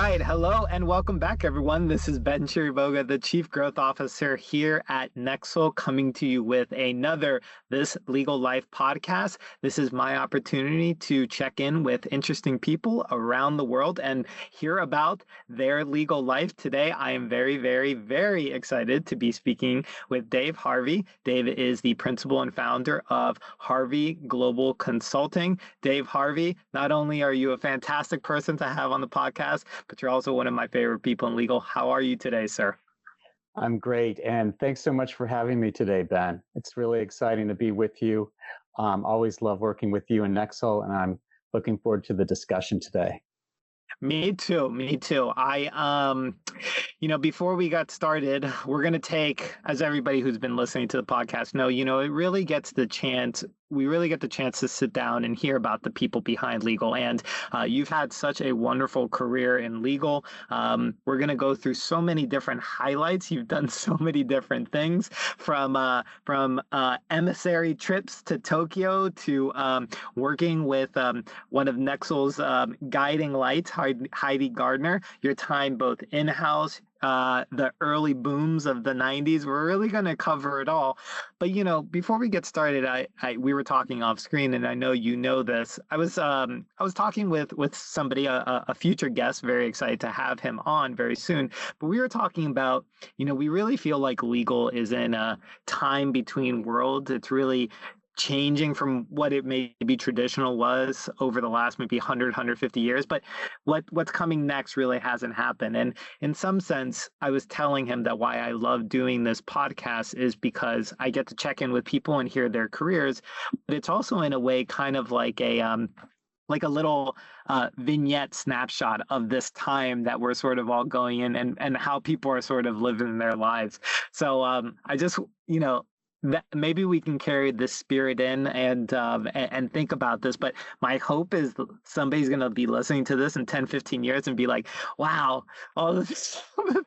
right. Hello and welcome back, everyone. This is Ben Chiriboga, the Chief Growth Officer here at Nexl, coming to you with another This Legal Life podcast. This is my opportunity to check in with interesting people around the world and hear about their legal life. Today, I am very, very, very excited to be speaking with Dave Harvey. Dave is the principal and founder of Harvey Global Consulting. Dave Harvey, not only are you a fantastic person to have on the podcast, but you're also one of my favorite people in legal. How are you today, sir? I'm great. And thanks so much for having me today, Ben. It's really exciting to be with you. Always love working with you and Nexl, and I'm looking forward to the discussion today. Me too. Me too. Before we got started, we're going to take, as everybody who's been listening to the podcast know, it really gets the chance. We really get the chance to sit down and hear about the people behind legal. And you've had such a wonderful career in legal. We're going to go through so many different highlights. You've done so many different things, from emissary trips to Tokyo to working with one of Nexl's guiding lights, Heidi Gardner. Your time both in-house, the early booms of the 90s. We're really going to cover it all. But, before we get started, we were talking off screen, and I know you know this. I was talking with somebody, a future guest, very excited to have him on very soon. But we were talking about, we really feel like legal is in a time between worlds. It's really changing from what it maybe traditional was over the last maybe 150 years, but what's coming next really hasn't happened. And in some sense, I was telling him that why I love doing this podcast is because I get to check in with people and hear their careers, but it's also in a way kind of like a little vignette snapshot of this time that we're sort of all going in, and how people are sort of living their lives. So I just, that maybe we can carry this spirit in and think about this. But my hope is somebody's going to be listening to this in 10, 15 years and be like, wow, all the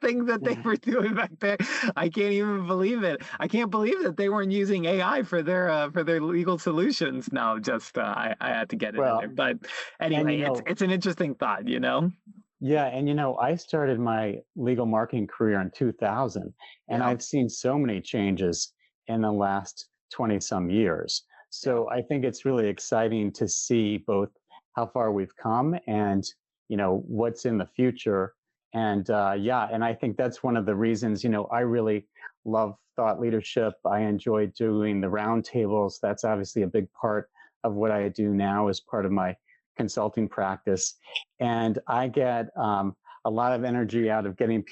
things that they were doing back there. I can't even believe it. I can't believe that they weren't using AI for their legal solutions. No, just I had to get it in there. But anyway, it's an interesting thought, Yeah. And, I started my legal marketing career in 2000, and I've seen so many changes in the last 20 some years. So I think it's really exciting to see both how far we've come and, what's in the future. And and I think that's one of the reasons, I really love thought leadership. I enjoy doing the roundtables. That's obviously a big part of what I do now as part of my consulting practice. And I get a lot of energy out of getting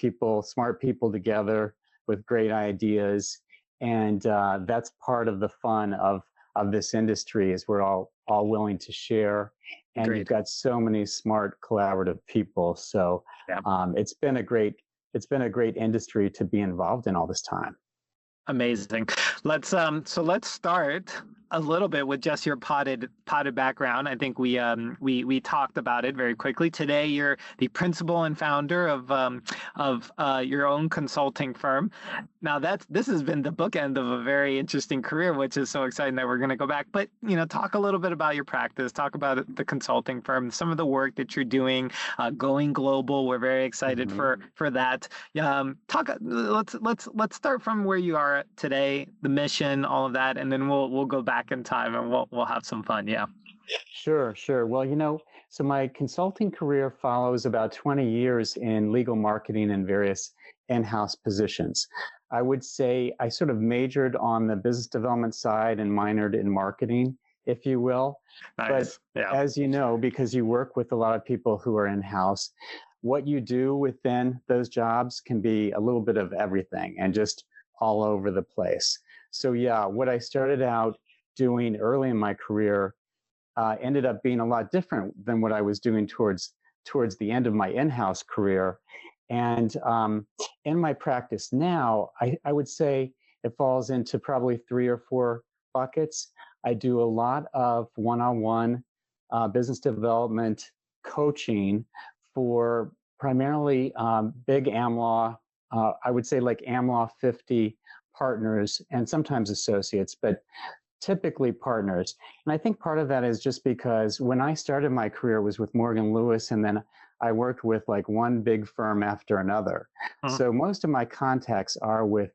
smart people together with great ideas. And that's part of the fun of this industry, is we're all willing to share, and You've got so many smart, collaborative people. So it's been a great industry to be involved in all this time. Amazing. Let's start a little bit with just your potted background. I think we talked about it very quickly. Today, you're the principal and founder of your own consulting firm. Now, this has been the bookend of a very interesting career, which is so exciting that we're going to go back. But talk a little bit about your practice. Talk about the consulting firm, some of the work that you're doing, going global. We're very excited for that. Let's start from where you are today, the mission, all of that, and then we'll go back in time and we'll have some fun. Yeah. Sure. Well, so my consulting career follows about 20 years in legal marketing and various in-house positions. I would say I sort of majored on the business development side and minored in marketing, if you will. Nice. But as you know, because you work with a lot of people who are in-house, what you do within those jobs can be a little bit of everything and just all over the place. So what I started out doing early in my career ended up being a lot different than what I was doing towards the end of my in-house career. And in my practice now, I would say it falls into probably 3 or 4 buckets. I do a lot of one-on-one business development coaching for primarily big AmLaw, I would say like AmLaw 50 partners and sometimes associates, but typically partners. And I think part of that is just because when I started my career was with Morgan Lewis, and then I worked with like one big firm after another. Mhm. So most of my contacts are with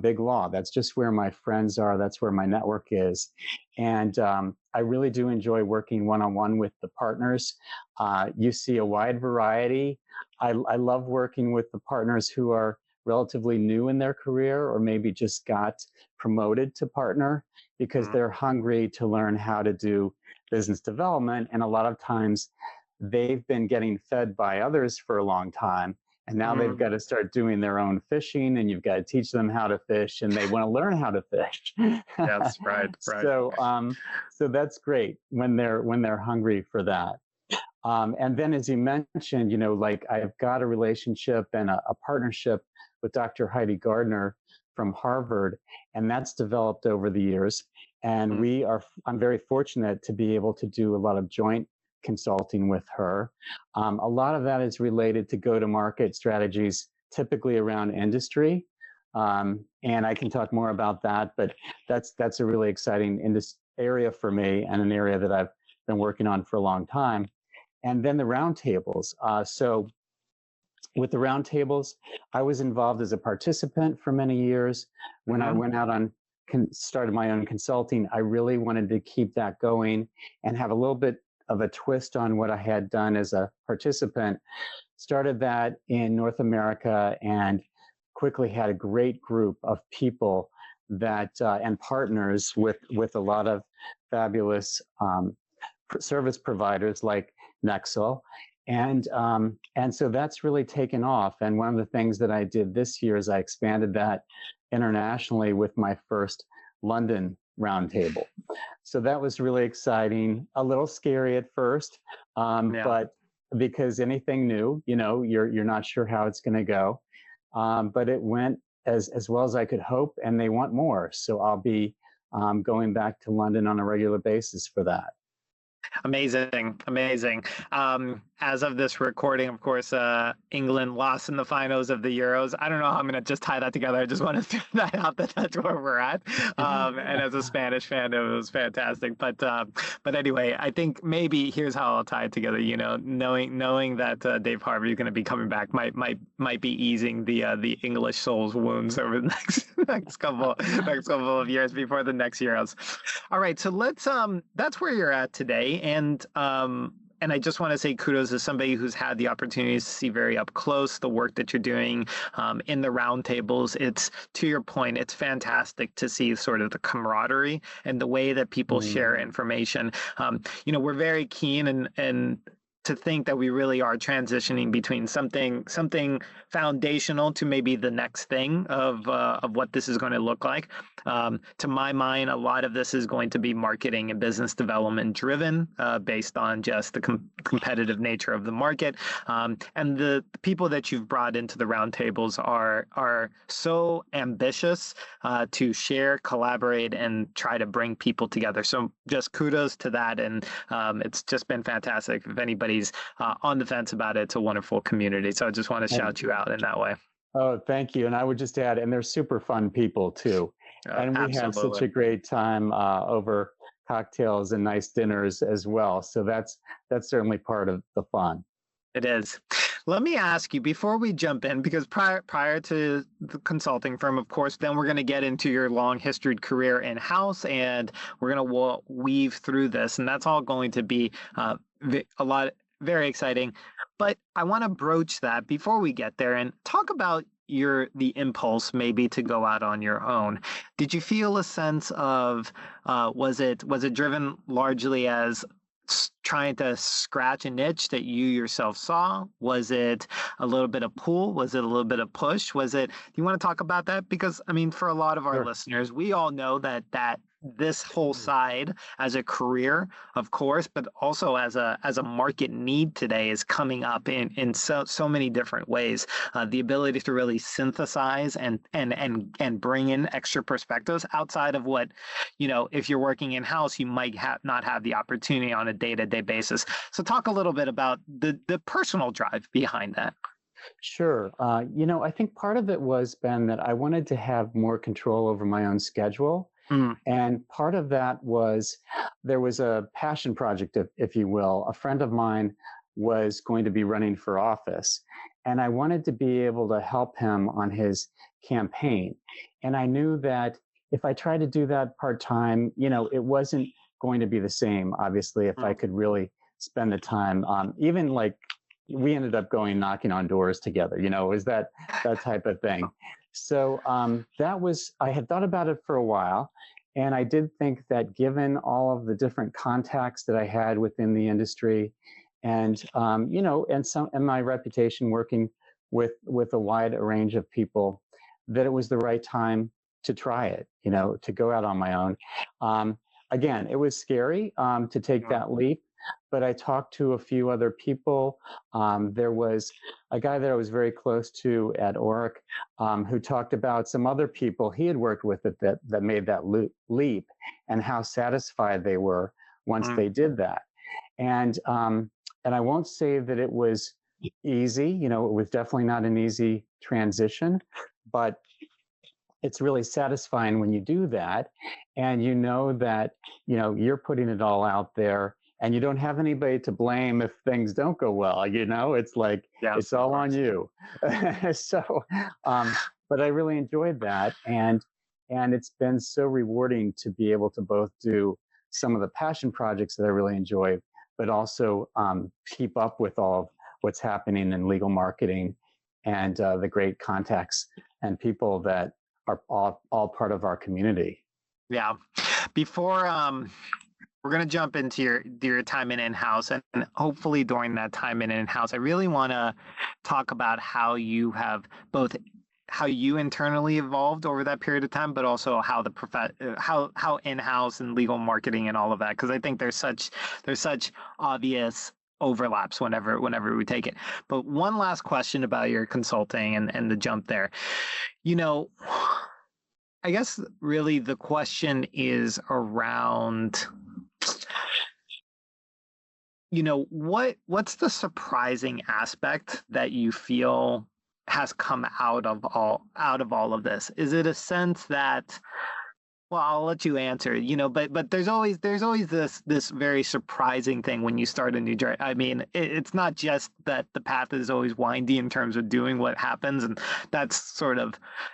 big law. That's just where my friends are. That's where my network is. And I really do enjoy working one-on-one with the partners. You see a wide variety. I love working with the partners who are relatively new in their career or maybe just got promoted to partner because Mhm. they're hungry to learn how to do business development. And a lot of times they've been getting fed by others for a long time. And now they've got Mhm. to start doing their own fishing, and you've got to teach them how to fish, and they want to learn how to fish. Yes, right, right. So that's great when they're hungry for that. And then, as you mentioned, like I've got a relationship and a partnership with Dr. Heidi Gardner from Harvard, and that's developed over the years. And Mhm. I'm very fortunate to be able to do a lot of joint consulting with her. A lot of that is related to go-to-market strategies, typically around industry. And I can talk more about that, but that's a really exciting area for me and an area that I've been working on for a long time. And then the roundtables. So with the roundtables, I was involved as a participant for many years. When I Mhm. went out on started my own consulting, I really wanted to keep that going and have a little bit of a twist on what I had done as a participant. Started that in North America and quickly had a great group of people that and partners with a lot of fabulous service providers like Nexl. And so that's really taken off. And one of the things that I did this year is I expanded that internationally with my first London roundtable. So that was really exciting, a little scary at first, Yeah. but because anything new, you're not sure how it's going to go. But it went as well as I could hope, and they want more. So I'll be going back to London on a regular basis for that. Amazing, amazing. As of this recording, of course, England lost in the finals of the Euros. I don't know how I'm going to just tie that together. I just want to throw that out that that's where we're at. And as a Spanish fan, it was fantastic. But anyway, I think maybe here's how I'll tie it together. Knowing that Dave Harvey is going to be coming back might be easing the English soul's wounds over the next couple of years before the next Euros. All right, so let's that's where you're at today, and I just want to say kudos to somebody who's had the opportunity to see very up close the work that you're doing in the roundtables. It's, to your point, it's fantastic to see sort of the camaraderie and the way that people share information. We're very keen and to think that we really are transitioning between something foundational to maybe the next thing of what this is going to look like. To my mind, a lot of this is going to be marketing and business development driven, based on just the competitive nature of the market. And the people that you've brought into the roundtables are so ambitious to share, collaborate, and try to bring people together. So just kudos to that, and it's just been fantastic. If anybody's on the fence about it, it's a wonderful community. So I just want to shout you out in that way. Oh, thank you. And I would just add, and they're super fun people too. And we have such Absolutely. a great time over cocktails and nice dinners as well. So that's certainly part of the fun. It is. Let me ask you before we jump in, because prior to the consulting firm, of course, then we're going to get into your long historied career in house, and we're going to weave through this, and that's all going to be a lot very exciting. But I want to broach that before we get there and talk about the impulse maybe to go out on your own. Did you feel a sense of was it driven largely as trying to scratch an itch that you yourself saw? Was it a little bit of pull? Was it a little bit of push? Do you want to talk about that? Because I mean, for a lot of our Sure. listeners, we all know that this whole side as a career, of course, but also as a market need today is coming up in so many different ways. The ability to really synthesize and bring in extra perspectives outside of what, if you're working in house, you might not have the opportunity on a day-to-day basis. So talk a little bit about the personal drive behind that. Sure. I think part of it was, Ben, that I wanted to have more control over my own schedule. Mm. And part of that was there was a passion project, if you will. A friend of mine was going to be running for office. And I wanted to be able to help him on his campaign. And I knew that if I tried to do that part-time, it wasn't going to be the same, obviously, if I could really spend the time. Even like we ended up going knocking on doors together, is that type of thing. So I had thought about it for a while. And I did think that given all of the different contacts that I had within the industry and, and my reputation working with a wide range of people, that it was the right time to try it, to go out on my own. Again, it was scary to take that leap, but I talked to a few other people. There was a guy that I was very close to at Oric who talked about some other people he had worked with that made that leap and how satisfied they were once they did that. And I won't say that it was easy. It was definitely not an easy transition, but it's really satisfying when you do that and you know that, you're putting it all out there and you don't have anybody to blame if things don't go well. It's like, it's all on you. So, but I really enjoyed that. And it's been so rewarding to be able to both do some of the passion projects that I really enjoy, but also keep up with all of what's happening in legal marketing and the great contacts and people that are all part of our community. Yeah. Before we're going to jump into your time in-house, and hopefully during that time in-house, I really want to talk about how you have both how you internally evolved over that period of time, but also how how in-house and legal marketing and all of that, because I think there's such obvious overlaps whenever we take it. But one last question about your consulting and the jump there. I guess really the question is around, what's the surprising aspect that you feel has come out of all of this? Is it a sense that, well, I'll let you answer, but there's always this very surprising thing when you start a new journey. I mean, it's not just that the path is always windy in terms of doing what happens. And that's sort of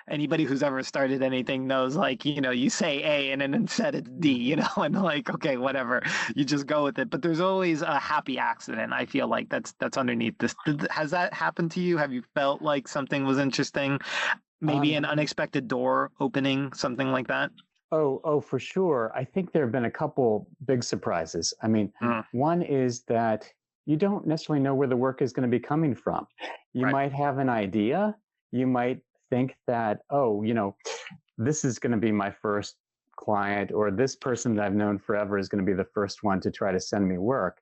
anybody who's ever started anything knows, like, you say A and then instead it's D, and like, okay, whatever, you just go with it. But there's always a happy accident. I feel like that's underneath this. Has that happened to you? Have you felt like something was interesting? Maybe an unexpected door opening, something like that? Oh, for sure. I think there have been a couple big surprises. I mean, one is that you don't necessarily know where the work is going to be coming from. You might have an idea. You might think that, this is going to be my first client, or this person that I've known forever is going to be the first one to try to send me work.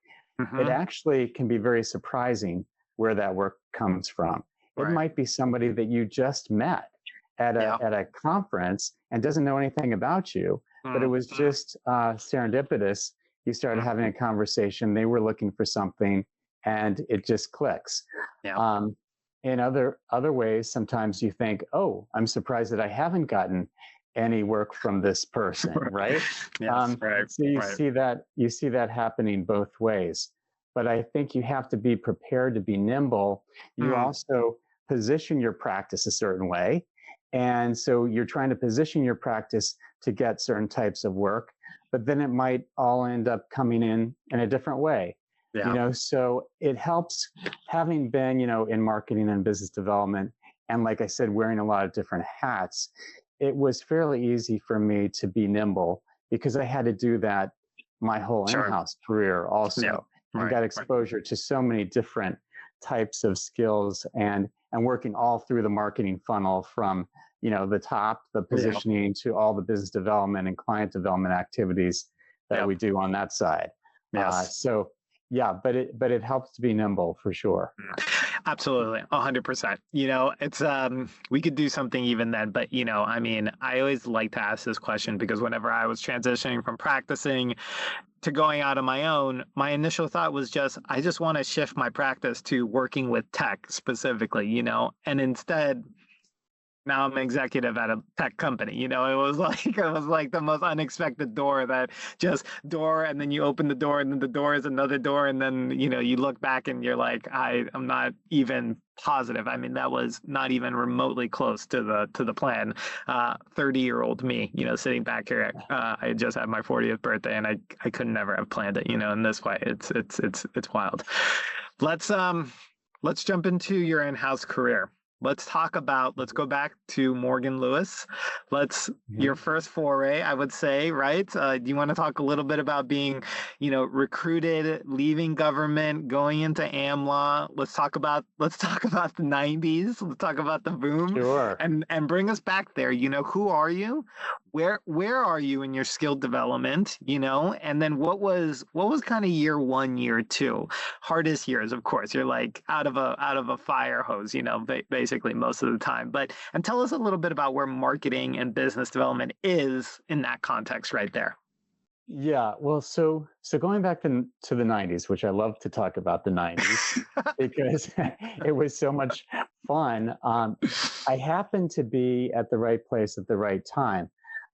It actually can be very surprising where that work comes from. It might be somebody that you just met at a conference and doesn't know anything about you, but it was just serendipitous. You started having a conversation, they were looking for something, and it just clicks. In other ways, sometimes you think, oh, I'm surprised that I haven't gotten any work from this person, right? So you see that happening both ways. But I think you have to be prepared to be nimble. You also position your practice a certain way. And so you're trying to position your practice to get certain types of work, but then it might all end up coming in a different way. So it helps having been, in marketing and business development. And like I said, wearing a lot of different hats, it was fairly easy for me to be nimble because I had to do that my whole in-house career also. I got exposure to so many different types of skills and working all through the marketing funnel from, the top, the positioning to all the business development and client development activities that we do on that side. But it helps to be nimble for sure. Absolutely. 100%. It's, we could do something even then, but I always like to ask this question because whenever I was transitioning from practicing to going out on my own, my initial thought was I just want to shift my practice to working with tech specifically, and instead Now I'm an executive at a tech company. It was like the most unexpected door that just door, and then you open the door, and then the door is another door, and then you look back and you're like, I'm not even positive. I mean, that was not even remotely close to the plan. 30-year-old me, sitting back here. I had just had my 40th birthday, and I could never have planned it. In this way, it's wild. Let's jump into your in-house career. Let's go back to Morgan Lewis. Your first foray, I would say, right? Do you want to talk a little bit about being, recruited, leaving government, going into AmLaw? Let's talk about the 90s. Let's talk about the boom. Sure. And bring us back there. Who are you? Where are you in your skill development? And then what was kind of year one, year two? Hardest years, of course. You're like out of a fire hose, basically most of the time. And tell us a little bit about where marketing and business development is in that context right there. Yeah, well, so going back to the 90s, which I love to talk about the 90s because it was so much fun. I happened to be at the right place at the right time.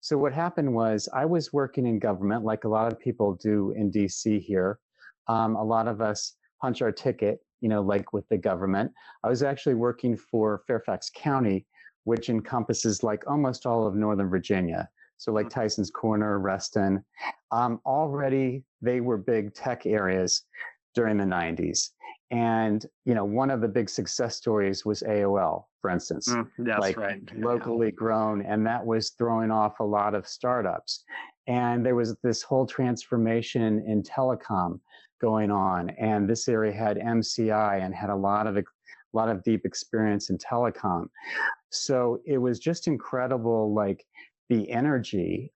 So what happened was I was working in government, like a lot of people do in DC here. A lot of us punch our ticket, like with the government. I was actually working for Fairfax County, which encompasses like almost all of Northern Virginia. So like Tyson's Corner, Reston. Already they were big tech areas during the 90s. And, one of the big success stories was AOL, for instance, that's like right. locally grown. And that was throwing off a lot of startups. And there was this whole transformation in telecom going on. And this area had MCI and had a lot of deep experience in telecom. So it was just incredible, like the energy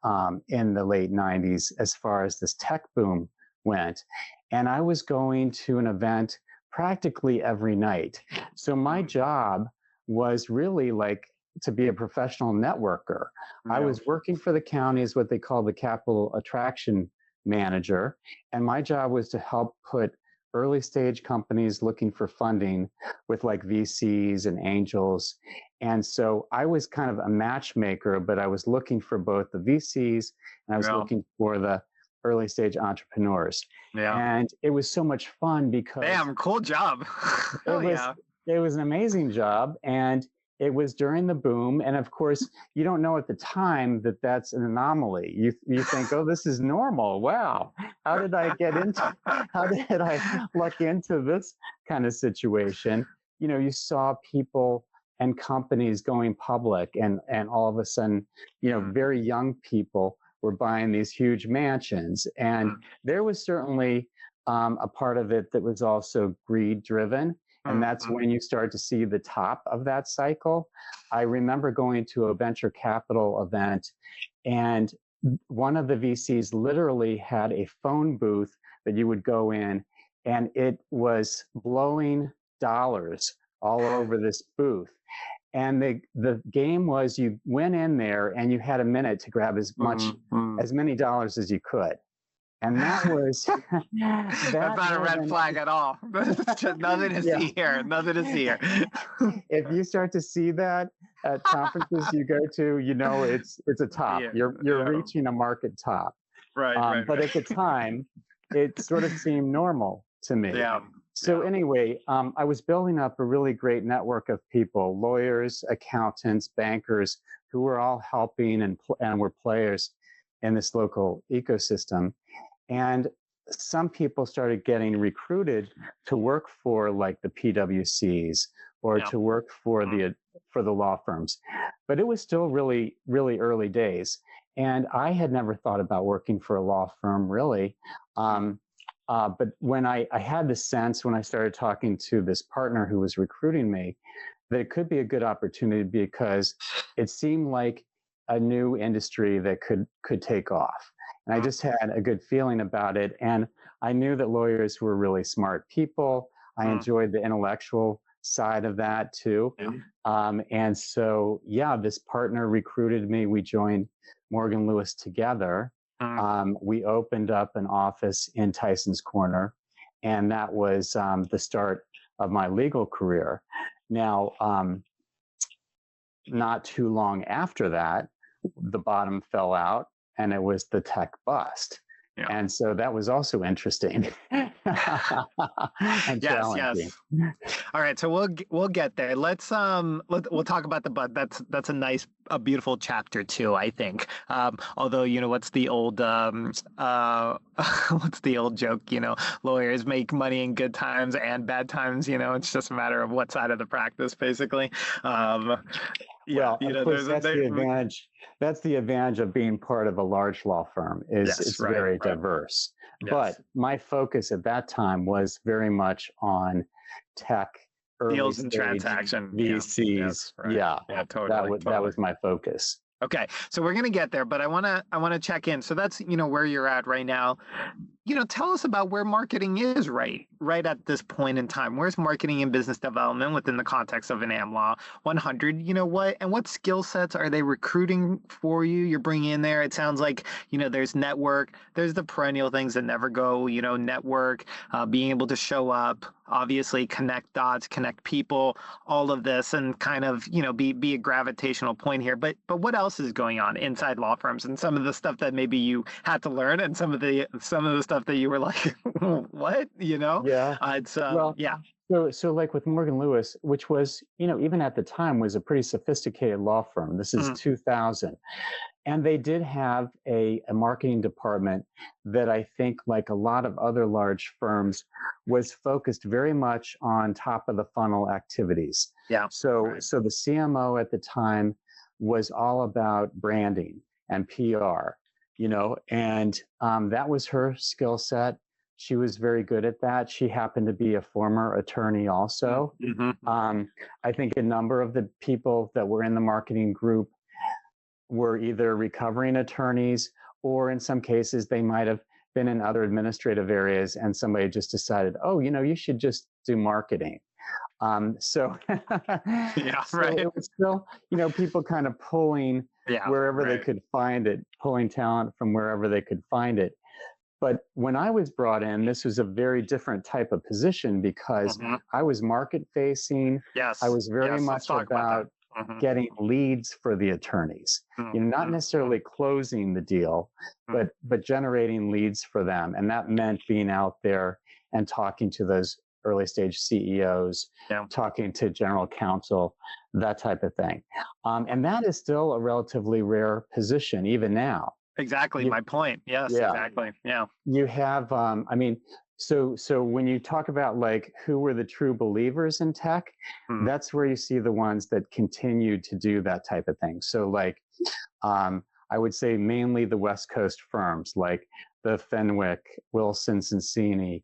in the late 90s as far as this tech boom went. And I was going to an event practically every night. So my job was really like to be a professional networker. I was working for the county as what they call the capital attraction manager. And my job was to help put early stage companies looking for funding with like VCs and angels. And so I was kind of a matchmaker, but I was looking for both the VCs and I was looking for the early stage entrepreneurs. Yeah. And it was so much fun because damn, cool job. It was an amazing job. And it was during the boom. And of course, you don't know at the time that that's an anomaly. You think, oh, this is normal. Wow. How did I luck into this kind of situation? You saw people and companies going public and all of a sudden, very young people were buying these huge mansions. And there was certainly a part of it that was also greed driven. And that's when you start to see the top of that cycle. I remember going to a venture capital event, and one of the VCs literally had a phone booth that you would go in, and it was blowing dollars all over this booth. And the game was you went in there and you had a minute to grab as many dollars as you could. And that was that's not a red flag at all. Nothing to see here. Nothing to see here. If you start to see that at conferences you go to, it's a top. You're reaching a market top. Right. But at the time, it sort of seemed normal to me. Yeah. So anyway, I was building up a really great network of people, lawyers, accountants, bankers, who were all helping and were players in this local ecosystem. And some people started getting recruited to work for like the PwCs or to work for the law firms. But it was still really, really early days. And I had never thought about working for a law firm, really. But when I had the sense when I started talking to this partner who was recruiting me, that it could be a good opportunity because it seemed like a new industry that could take off. And I just had a good feeling about it. And I knew that lawyers were really smart people. I enjoyed the intellectual side of that too. And so, this partner recruited me. We joined Morgan Lewis together. We opened up an office in Tyson's Corner, and that was the start of my legal career. Now, not too long after that, the bottom fell out and it was the tech bust. Yeah. And so that was also interesting and Yes, challenging. yes. All right, so we'll get there. We'll talk about the but. That's a beautiful chapter too, I think. Although what's the old what's the old joke? Lawyers make money in good times and bad times. It's just a matter of what side of the practice, basically. Well, of course, that's the advantage. That's the advantage of being part of a large law firm is yes, it's right, very right. diverse. Yes. But my focus at that time was very much on tech, early deals and stage transaction VCs. Yes, right. Yeah, totally. That was my focus. Okay, so we're gonna get there, but I wanna check in. So that's where you're at right now. Tell us about where marketing is right at this point in time. Where's marketing and business development within the context of an AmLaw 100? What skill sets are they recruiting for you? You're bringing in there. It sounds like there's network. There's the perennial things that never go. Network, being able to show up, obviously connect dots, connect people, all of this, and kind of be a gravitational point here. But what else is going on inside law firms, and some of the stuff that maybe you had to learn, and some of the stuff that you were like, what? Yeah. It's Well, yeah. So like with Morgan Lewis, which was, even at the time was a pretty sophisticated law firm. This is 2000. And they did have a marketing department that I think, like a lot of other large firms, was focused very much on top of the funnel activities. Yeah. So right. so the CMO at the time was all about branding and PR, and that was her skill set. She was very good at that. She happened to be a former attorney also. Mm-hmm. I think a number of the people that were in the marketing group were either recovering attorneys, or in some cases, they might have been in other administrative areas and somebody just decided, oh, you should just do marketing. So, yeah, so right. it was still, people kind of pulling wherever they could find it, pulling talent from wherever they could find it. But when I was brought in, this was a very different type of position because I was market facing. Yes. I was very much about getting leads for the attorneys, not necessarily closing the deal, but generating leads for them. And that meant being out there and talking to those early stage CEOs, talking to general counsel, that type of thing. And that is still a relatively rare position, even now. Exactly my point. Yes, exactly. Yeah. You have, so when you talk about like who were the true believers in tech, that's where you see the ones that continue to do that type of thing. So like, I would say mainly the West Coast firms like the Fenwick, Wilson Sonsini,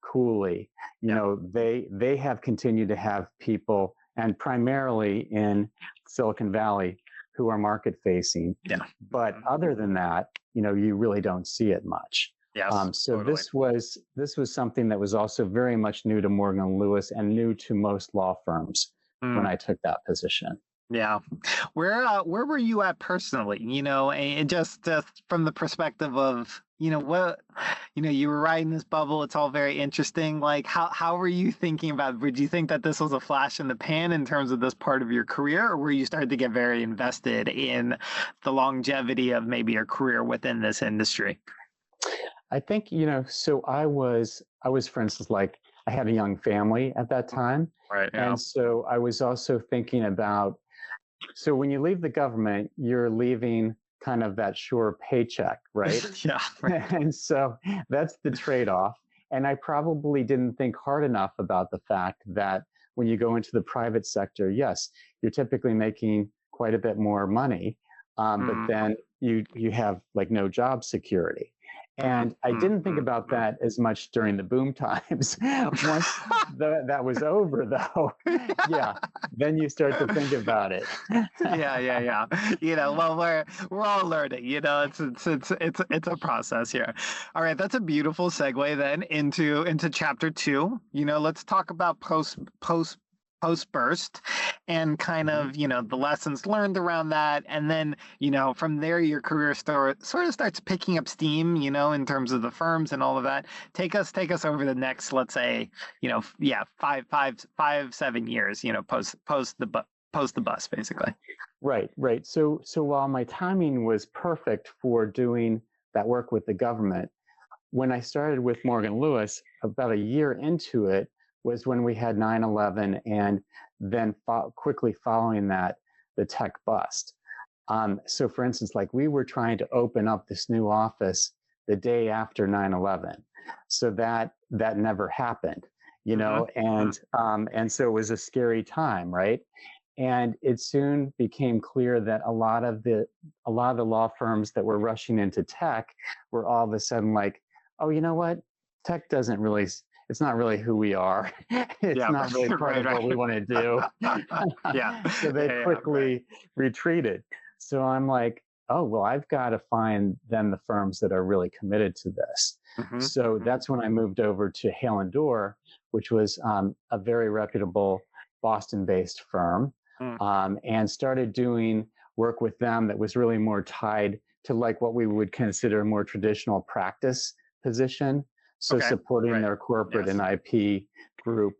Cooley, they have continued to have people, and primarily in Silicon Valley, who are market facing. Yeah. But other than that, you really don't see it much. Yes. So totally. this was something that was also very much new to Morgan Lewis and new to most law firms when I took that position. Yeah. Where were you at personally? And just from the perspective of, what, you were riding this bubble. It's all very interesting. Like, how were you thinking about, would you think that this was a flash in the pan in terms of this part of your career, or were you starting to get very invested in the longevity of maybe your career within this industry? I think, so I was, for instance, like I had a young family at that time. Right. Yeah. And so I was also thinking about, so when you leave the government, you're leaving kind of that sure paycheck, right? Yeah. Right. And so that's the trade-off. And I probably didn't think hard enough about the fact that when you go into the private sector, yes, you're typically making quite a bit more money, but then you have like no job security. And I didn't think about that as much during the boom times. Once that was over, though, then you start to think about it. Yeah. Well, we're all learning. It's a process here. All right, that's a beautiful segue then into chapter 2. Let's talk about post burst and kind of the lessons learned around that, and then from there your career sort of starts picking up steam in terms of the firms and all of that. Take us over the next, let's say 5-7 years post post the bus, basically. Right, right. So while my timing was perfect for doing that work with the government, when I started with Morgan Lewis, about a year into it was when we had 9/11, and then quickly following that, the tech bust. So for instance, like we were trying to open up this new office the day after 9/11. So that never happened, you know, and so it was a scary time, right? And it soon became clear that a lot of the law firms that were rushing into tech were all of a sudden like, oh, you know what? Tech doesn't really, it's not really who we are. It's Yeah, not really part right, of what we right. want to do. Yeah, So they yeah, right. quickly retreated. So I'm like, oh, well, I've got to find then the firms that are really committed to this. Hmm. So Hmm. that's when I moved over to Hale and Dorr, which was a very reputable Boston-based firm, and started doing work with them that was really more tied to like what we would consider a more traditional practice position. So Okay, supporting right. their corporate and Yes. IP group.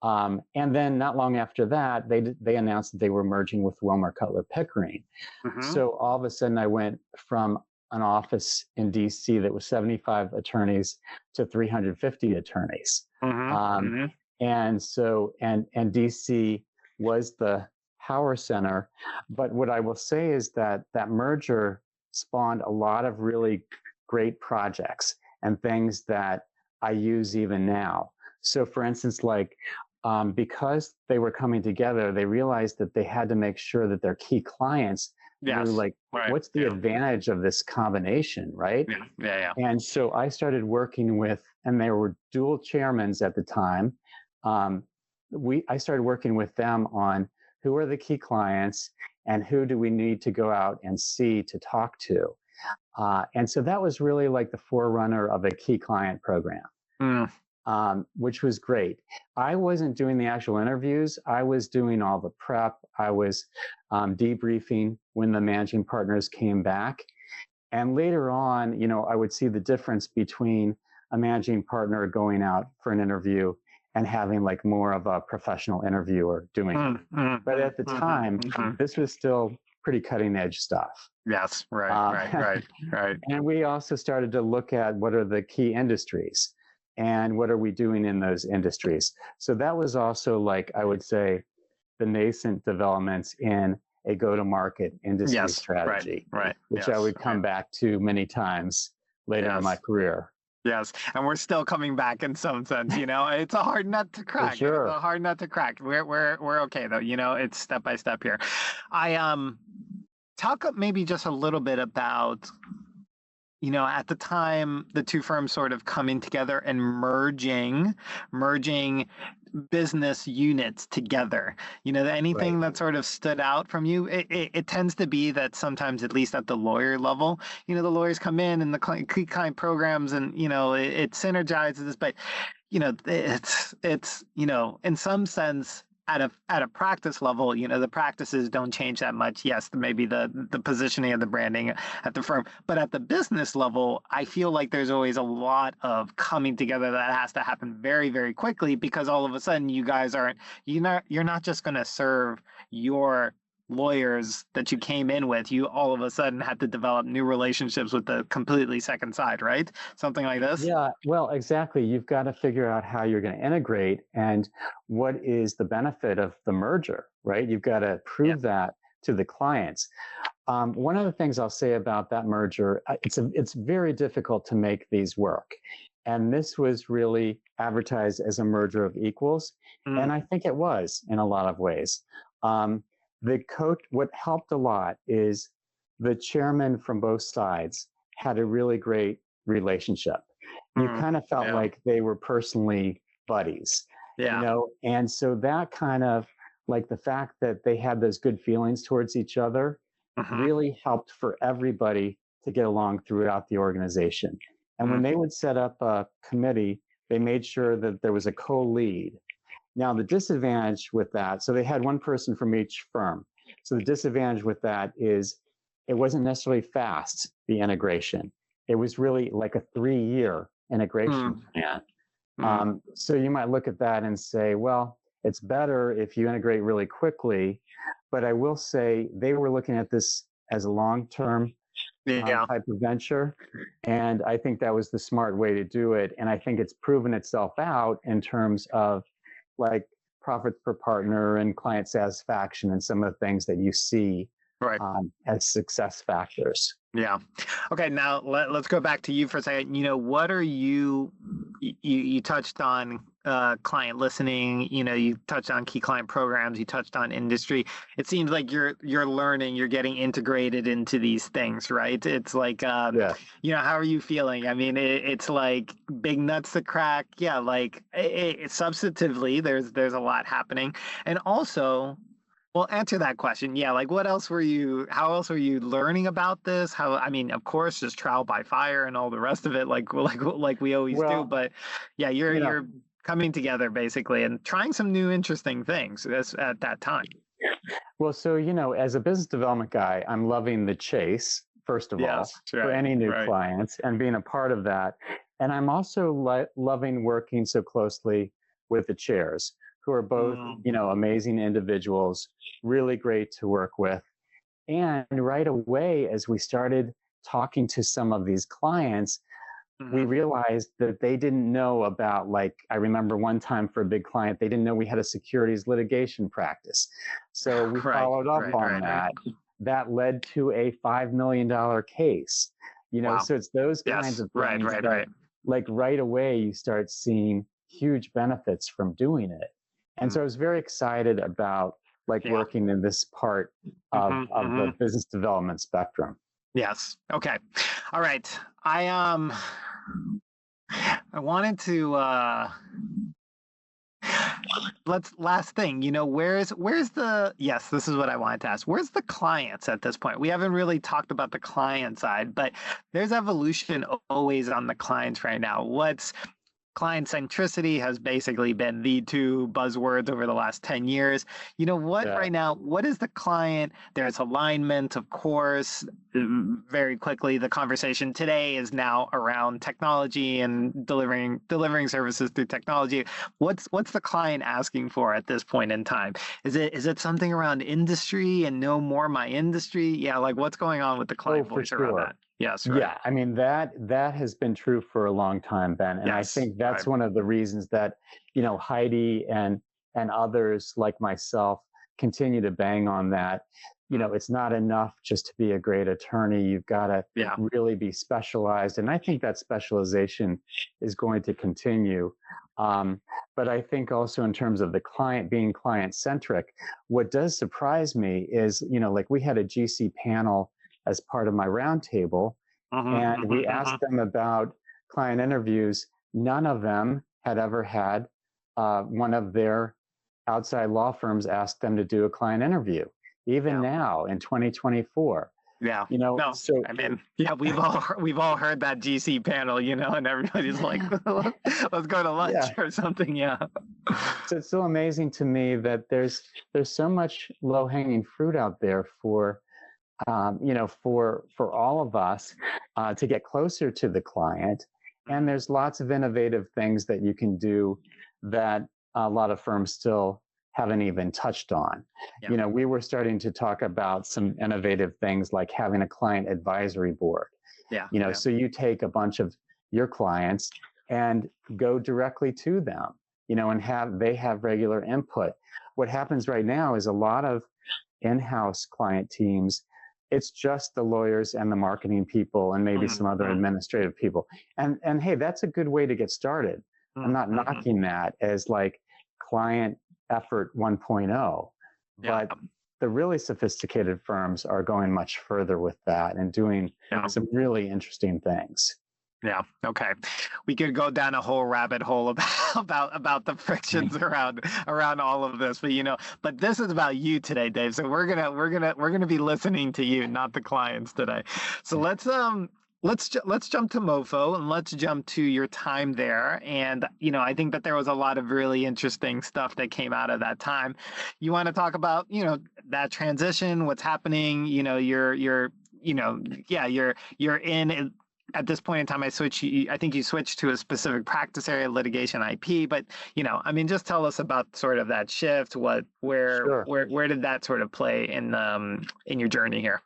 And then not long after that, they announced that they were merging with Wilmer Cutler Pickering. Hmm. So all of a sudden, I went from an office in DC that was 75 attorneys to 350 attorneys. Hmm. Um, Hmm. and DC was the power center. But what I will say is that that merger spawned a lot of really great projects and things that I use even now. So, for instance, like because they were coming together, they realized that they had to make sure that their key clients knew, Yes. like, Right. what's the Yeah. advantage of this combination, right? Yeah. Yeah. Yeah. And so I started working with, and there were dual chairmans at the time. Um, I started working with them on who are the key clients and who do we need to go out and see to talk to. And so that was really like the forerunner of a key client program, Mm. which was great. I wasn't doing the actual interviews. I was doing all the prep. I was debriefing when the managing partners came back. And later on, you know, I would see the difference between a managing partner going out for an interview and having like more of a professional interviewer doing it. Mm. Mm. But Mm. at the time, Hmm. this was still pretty cutting edge stuff. Yes. Right. Um, Right. Right. Right. and we also started to look at what are the key industries and what are we doing in those industries. So that was also like, I would say, the nascent developments in a go-to-market industry Yes. Right. strategy, Right. which I Yes. would Right. come back to many times later in my Yes. career. Yes, and we're still coming back in some sense, you know. It's a hard nut to For crack. It is a sure. hard nut to crack. We're okay though, you know. It's step by step here. I talk maybe just a little bit about, you know, at the time the two firms sort of coming together and merging business units together. You know, Right. anything that sort of stood out from you? It tends to be that sometimes, at least at the lawyer level, you know, the lawyers come in and the client programs, and you know, it synergizes. But you know, it's you know, in some sense, at a practice level, you know, the practices don't change that much. Yes, maybe the positioning of the branding at the firm, but at the business level, I feel like there's always a lot of coming together that has to happen very, very quickly, because all of a sudden you guys aren't, you're not just going to serve your lawyers that you came in with. You all of a sudden had to develop new relationships with the completely second side, right? Something like this. Yeah, well, exactly. You've got to figure out how you're going to integrate and what is the benefit of the merger, right? You've got to Yeah. prove that to the clients. One of the things I'll say about that merger, it's very difficult to make these work. And this was really advertised as a merger of equals. Mm. And I think it was in a lot of ways. Um, what helped a lot is the chairman from both sides had a really great relationship. You Mm. kind of felt Yeah. like they were personally buddies, you Yeah. know? And so that kind of like the fact that they had those good feelings towards each other Hmm. really helped for everybody to get along throughout the organization. And when Mm. they would set up a committee, they made sure that there was a co-lead. Now, the disadvantage with that, so they had one person from each firm. So the disadvantage with that is it wasn't necessarily fast, the integration. It was really like a 3-year integration Mm. plan. Mm. So you might look at that and say, well, it's better if you integrate really quickly, but I will say they were looking at this as a long-term Yeah. type of venture. And I think that was the smart way to do it. And I think it's proven itself out in terms of like profits per partner and client satisfaction and some of the things that you see Right. as success factors. Yeah. Okay. Now let's go back to you for a second. What are you touched on client listening, you touched on key client programs, you touched on industry. It seems like you're learning, you're getting integrated into these things, right? It's like, Yeah. how are you feeling? I mean, it's like big nuts to crack. Yeah. Like substantively, there's a lot happening. And also, well, answer that question. Yeah, like how else were you learning about this? I mean, of course, just trial by fire and all the rest of it, like we always do. But yeah, you're coming together basically and trying some new interesting things at that time. Well, so, as a business development guy, I'm loving the chase, first of all, for any new clients and being a part of that. And I'm also loving working so closely with the chairs, who are both, amazing individuals, really great to work with. And right away, as we started talking to some of these clients, we realized that they didn't know about, I remember one time for a big client, they didn't know we had a securities litigation practice. So we followed up on that. That led to a $5 million case. So it's those kinds of things that, right away, you start seeing huge benefits from doing it. And so I was very excited about working in this part of the business development spectrum. Yes. Okay. All right. I wanted to last thing, where's the this is what I wanted to ask. Where's the clients at this point? We haven't really talked about the client side, but there's evolution always on the clients right now. Client centricity has basically been the two buzzwords over the last 10 years. Right now, what is the client? There's alignment, of course. Very quickly, the conversation today is now around technology and delivering services through technology. What's the client asking for at this point in time? Is it something around industry and know more my industry? Yeah, what's going on with the client voice around that? Yes. Right. Yeah. I mean, that has been true for a long time, Ben. And I think that's one of the reasons that, Heidi and others like myself continue to bang on that. It's not enough just to be a great attorney. You've got to really be specialized. And I think that specialization is going to continue. But I think also in terms of the client being client-centric, what does surprise me is, we had a GC panel as part of my roundtable, and we asked them about client interviews. None of them had ever had one of their outside law firms ask them to do a client interview, even now in 2024. Yeah. So I mean, we've all heard that GC panel, and everybody's like, let's go to lunch or something. Yeah. So it's so amazing to me that there's so much low-hanging fruit out there for all of us to get closer to the client. And there's lots of innovative things that you can do that a lot of firms still haven't even touched on. Yeah. We were starting to talk about some innovative things like having a client advisory board. So you take a bunch of your clients and go directly to them, and they have regular input. What happens right now is a lot of in-house client teams, it's just the lawyers and the marketing people and maybe some other administrative people. And hey, that's a good way to get started. I'm not knocking that as client effort 1.0, but the really sophisticated firms are going much further with that and doing some really interesting things. Yeah. Okay. We could go down a whole rabbit hole about the frictions around all of this, but this is about you today, Dave. So we're gonna be listening to you, not the clients today. So let's jump to MoFo and let's jump to your time there. And I think that there was a lot of really interesting stuff that came out of that time. You want to talk about that transition, what's happening? You're in at this point in time, I think you switched to a specific practice area, litigation IP, but I mean, just tell us about sort of that shift. Sure. Where did that sort of play in your journey here?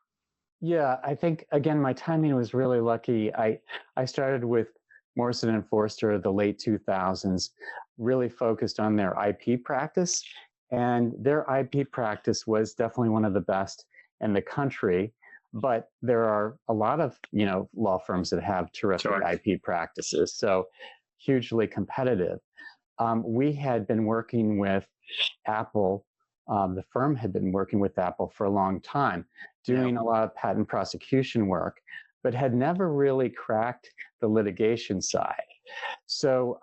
Yeah, I think again my timing was really lucky. I started with Morrison and Foerster the late 2000s, really focused on their IP practice, and their IP practice was definitely one of the best in the country. But there are a lot of law firms that have terrific Sure. IP practices, so hugely competitive. We had been working with Apple. The firm had been working with Apple for a long time, doing a lot of patent prosecution work, but had never really cracked the litigation side. So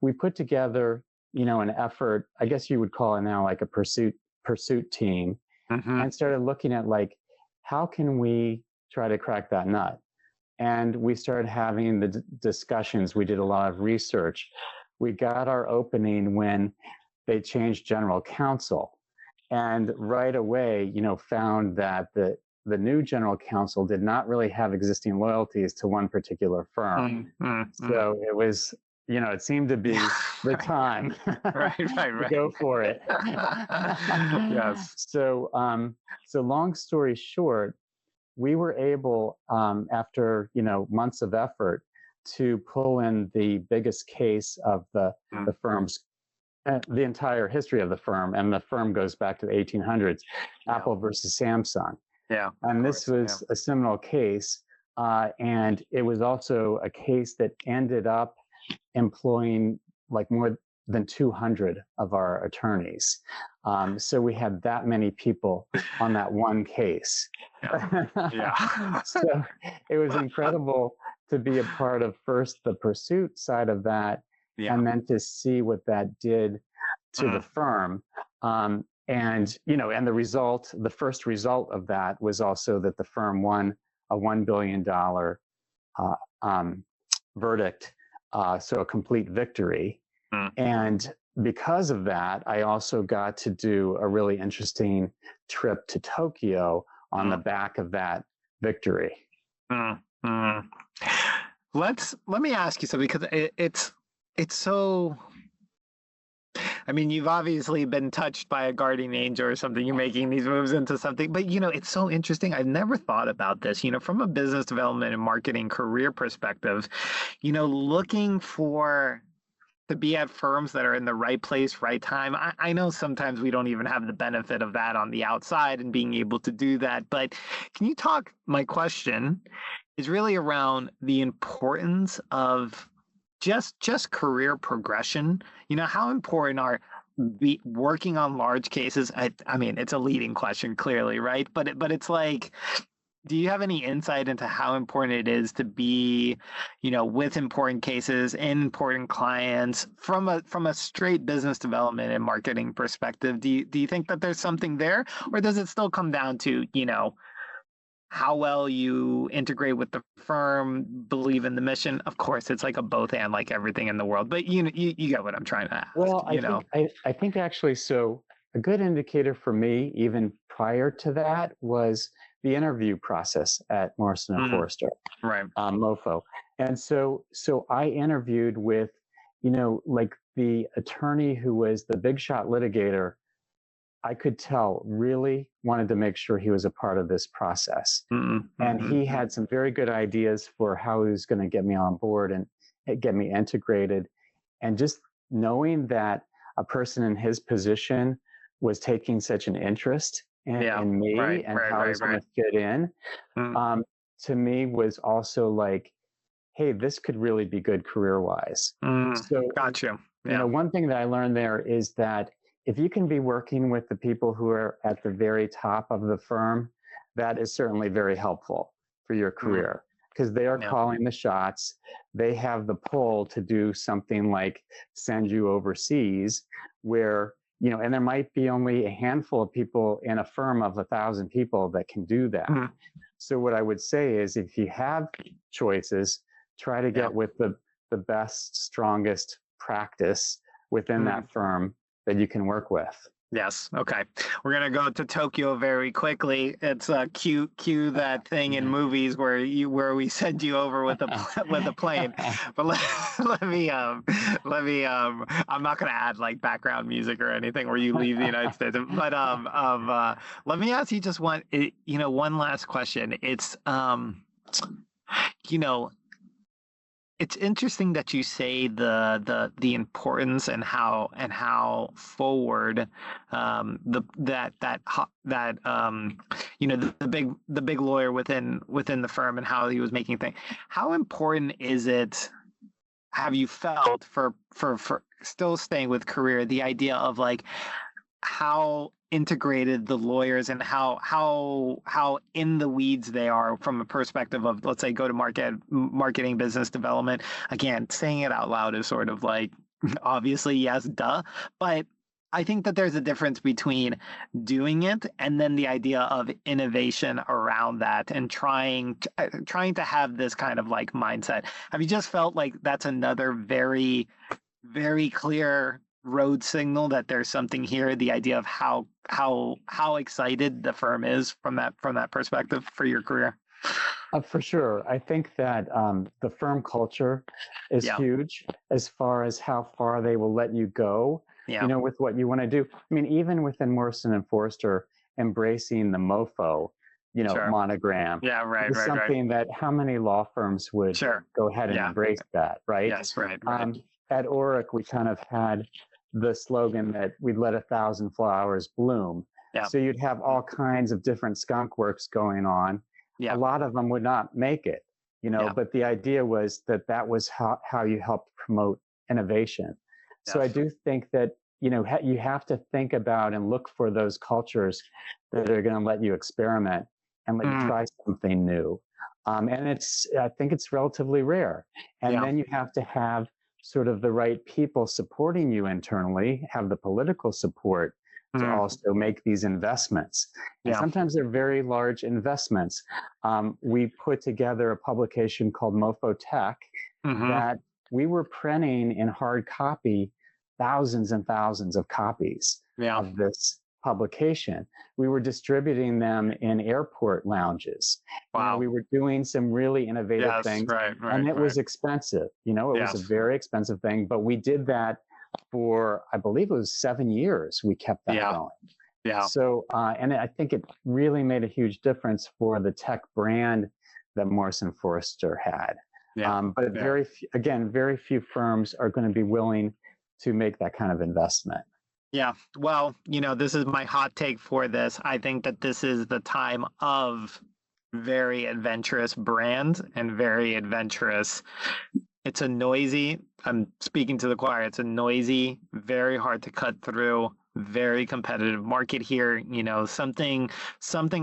we put together, an effort. I guess you would call it now like a pursuit team, and started looking at like how can we try to crack that nut. And we started having the discussions. We did a lot of research. We got our opening when they changed general counsel, and right away, found that the new general counsel did not really have existing loyalties to one particular firm. So it was, it seemed to be the time right. to go for it. Yes. So long story short, we were able, after months of effort, to pull in the biggest case of the firm's the entire history of the firm, and the firm goes back to the 1800s, Apple versus Samsung. Yeah. And this was a seminal case, and it was also a case that ended up employing like more than 200 of our attorneys. So we had that many people on that one case. Yeah. So it was incredible to be a part of first the pursuit side of that, and then to see what that did to the firm. And the first result of that was also that the firm won a $1 billion verdict, so a complete victory. And because of that, I also got to do a really interesting trip to Tokyo on the back of that victory. Let me ask you something, because it's so, I mean, you've obviously been touched by a guardian angel or something. You're making these moves into something, but it's so interesting. I've never thought about this, from a business development and marketing career perspective, looking to be at firms that are in the right place, right time. I know sometimes we don't even have the benefit of that on the outside and being able to do that, but can you talk, my question is really around the importance of just career progression. How important are working on large cases? I mean, it's a leading question, clearly, right? But it's like, do you have any insight into how important it is to be, with important cases and important clients from a straight business development and marketing perspective? Do you think that there's something there, or does it still come down to, how well you integrate with the firm, believe in the mission? Of course, it's like a both and, like everything in the world. But you get what I'm trying to ask. Well, I think actually, so a good indicator for me, even prior to that, was the interview process at Morrison and Foerster, right? MoFo. And so I interviewed with, like the attorney who was the big shot litigator. I could tell really wanted to make sure he was a part of this process. And he had some very good ideas for how he was going to get me on board and get me integrated. And just knowing that a person in his position was taking such an interest in me and how I was going to fit in, to me was also like, hey, this could really be good career-wise. So, gotcha. One thing that I learned there is that if you can be working with the people who are at the very top of the firm, that is certainly very helpful for your career, because they are calling the shots. They have the pull to do something like send you overseas, where, and there might be only a handful of people in a firm of 1,000 people that can do that. So what I would say is, if you have choices, try to get with the best, strongest practice within that firm that you can work with. Yes. Okay. We're gonna go to Tokyo very quickly. It's cue that thing in movies where we send you over with with a plane. But let me I'm not gonna add like background music or anything where you leave the United States. But let me ask you just one last question. It's you know it's interesting that you say the importance and how forward the big lawyer within the firm and how he was making things. How important is it? Have you felt for still staying with career, the idea of like how integrated the lawyers and how in the weeds they are from a perspective of, let's say, go to marketing, business development. Again, saying it out loud is sort of like obviously yes, duh, but I think that there's a difference between doing it and then the idea of innovation around that and trying to have this kind of like mindset. Have you just felt like that's another very, very clear road signal that there's something here, the idea of how excited the firm is from that perspective for your career? For sure. I think that the firm culture is huge as far as how far they will let you go, with what you want to do. I mean, even within Morrison and Foerster, embracing the MoFo, Sure. monogram is something that how many law firms would go ahead and embrace that, right? Yes, right. At Oric, we kind of had the slogan that we'd let 1,000 flowers bloom. Yeah. So you'd have all kinds of different skunk works going on. Yeah. A lot of them would not make it, but the idea was that was how you helped promote innovation. So I do think that, you have to think about and look for those cultures that are going to let you experiment and let you try something new. And I think it's relatively rare. And then you have to have sort of the right people supporting you internally, have the political support to also make these investments. And sometimes they're very large investments. We put together a publication called Mofo Tech that we were printing in hard copy thousands and thousands of copies of this publication. We were distributing them in airport lounges. Wow. We were doing some really innovative things. And it was expensive. It was a very expensive thing, but we did that for, I believe it was 7 years. We kept that going. Yeah. So, and I think it really made a huge difference for the tech brand that Morrison Foerster had. But very few firms are going to be willing to make that kind of investment. Yeah. Well, this is my hot take for this. I think that this is the time of very adventurous brands and very adventurous. It's a noisy, I'm speaking to the choir, it's a noisy, very hard to cut through, very competitive market here. Something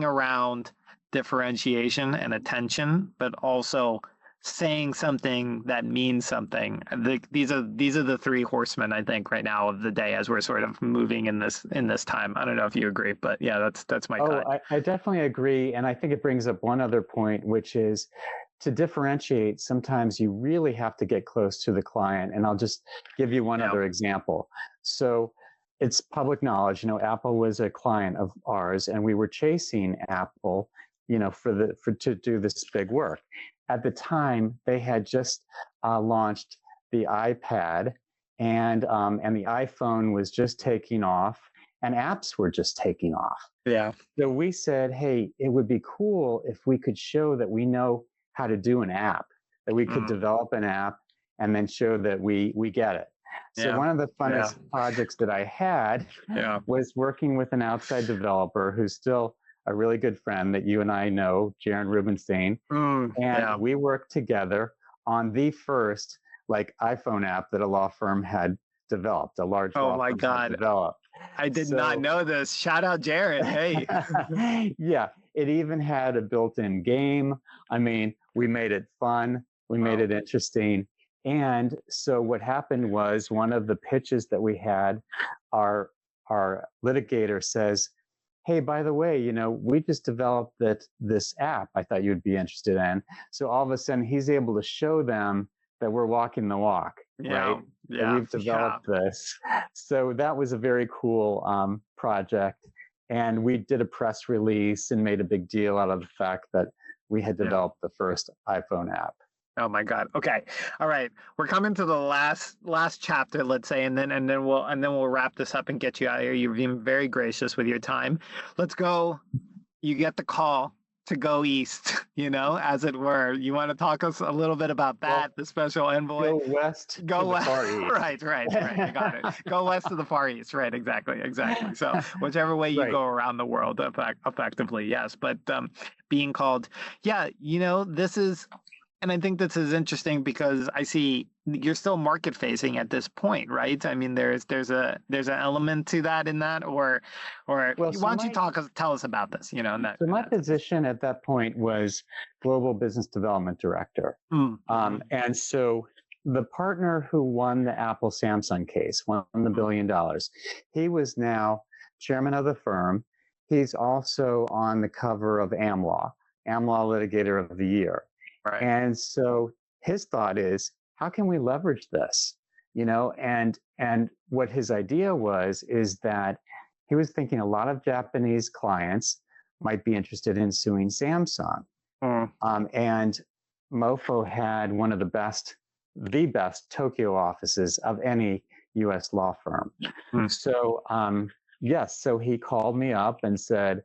around differentiation and attention, but also saying something that means something. These are the three horsemen, I think, right now of the day as we're sort of moving in this time. I don't know if you agree, but yeah, that's my thought. I definitely agree, and I think it brings up one other point, which is to differentiate. Sometimes you really have to get close to the client, and I'll just give you one other example. So it's public knowledge. Apple was a client of ours, and we were chasing Apple, to do this big work. At the time, they had just launched the iPad, and the iPhone was just taking off, and apps were just taking off. Yeah. So we said, hey, it would be cool if we could show that we know how to do an app, that we could develop an app and then show that we get it. So one of the funnest projects that I had was working with an outside developer who's still a really good friend that you and I know, Jaron Rubenstein. And we worked together on the first iPhone app that a law firm had developed, a large law firm had developed. I did not know this. Shout out Jaron. Hey. Yeah, it even had a built-in game. I mean, we made it fun. We made it interesting. And so what happened was one of the pitches that we had, our litigator says, hey, by the way, we just developed this app I thought you'd be interested in. So all of a sudden he's able to show them that we're walking the walk. Yeah. right? So Yeah. we've Yeah. developed this. So that was a very cool project. And we did a press release and made a big deal out of the fact that we had Yeah. developed the first iPhone app. Oh my God. Okay. All right. We're coming to the last chapter, let's say, and then we'll wrap this up and get you out of here. You've been very gracious with your time. Let's go. You get the call to go east, as it were. You want to talk us a little bit about Well, that, the special envoy? go west to Go the west. Far East. Right. I got it. Go west to the Far East. Right. Exactly. So whichever way you Right. go around the world, effectively, yes. But being called, yeah, this is. And I think this is interesting because I see you're still market facing at this point, right? I mean, there's an element to that in that, or Well, why so don't you tell us about this? So my position at that point was Global Business Development Director. And so the partner who won the Apple Samsung case, won the $1 billion, he was now chairman of the firm. He's also on the cover of AmLaw Litigator of the Year. Right. And so his thought is, how can we leverage this? And what his idea is that he was thinking a lot of Japanese clients might be interested in suing Samsung. And MoFo had one of the best Tokyo offices of any US law firm. So, yes, so he called me up and said,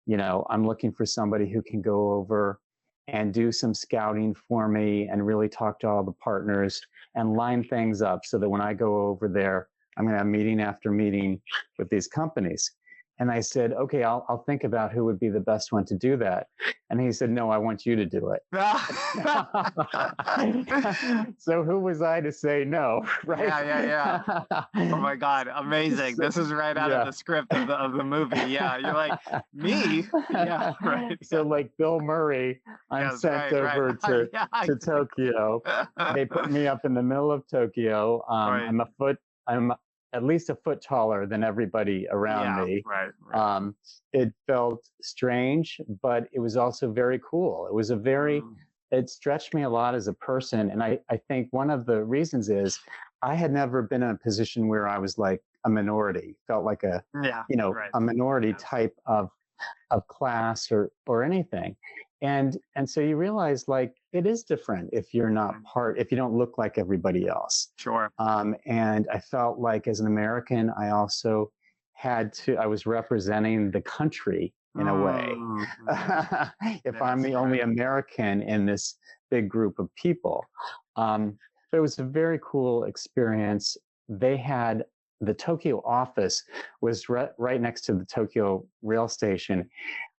I'm looking for somebody who can go over and do some scouting for me and really talk to all the partners and line things up so that when I go over there, I'm going to have meeting after meeting with these companies. And I said, okay, I'll think about who would be the best one to do that. And he said, no, I want you to do it. So who was I to say no, right? Yeah. Oh my God, amazing. This is right out of the script of the movie. Yeah, you're like, me? Yeah, right. So like Bill Murray, I'm sent over to Tokyo. They put me up in the middle of Tokyo. I'm at least a foot taller than everybody around me. Right. It felt strange, but it was also very cool. It was it stretched me a lot as a person. And I think one of the reasons is I had never been in a position where I was like a minority, felt like a minority type of class or anything. And so you realize like it is different if you're not if you don't look like everybody else. Sure. And I felt like as an American, I also I was representing the country in a way. If I'm the only American in this big group of people. But it was a very cool experience. They had the Tokyo office was right next to the Tokyo rail station,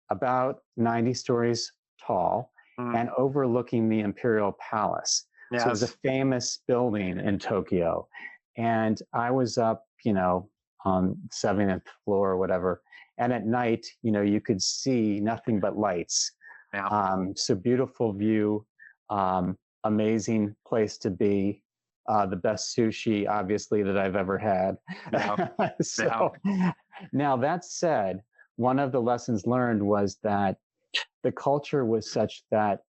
about 90 stories tall and overlooking the Imperial Palace. Yes. So it was a famous building in Tokyo. And I was up, on 7th floor or whatever. And at night, you could see nothing but lights. Yeah. So beautiful view, amazing place to be. The best sushi, obviously, that I've ever had. Yeah. Now that said, one of the lessons learned was that the culture was such that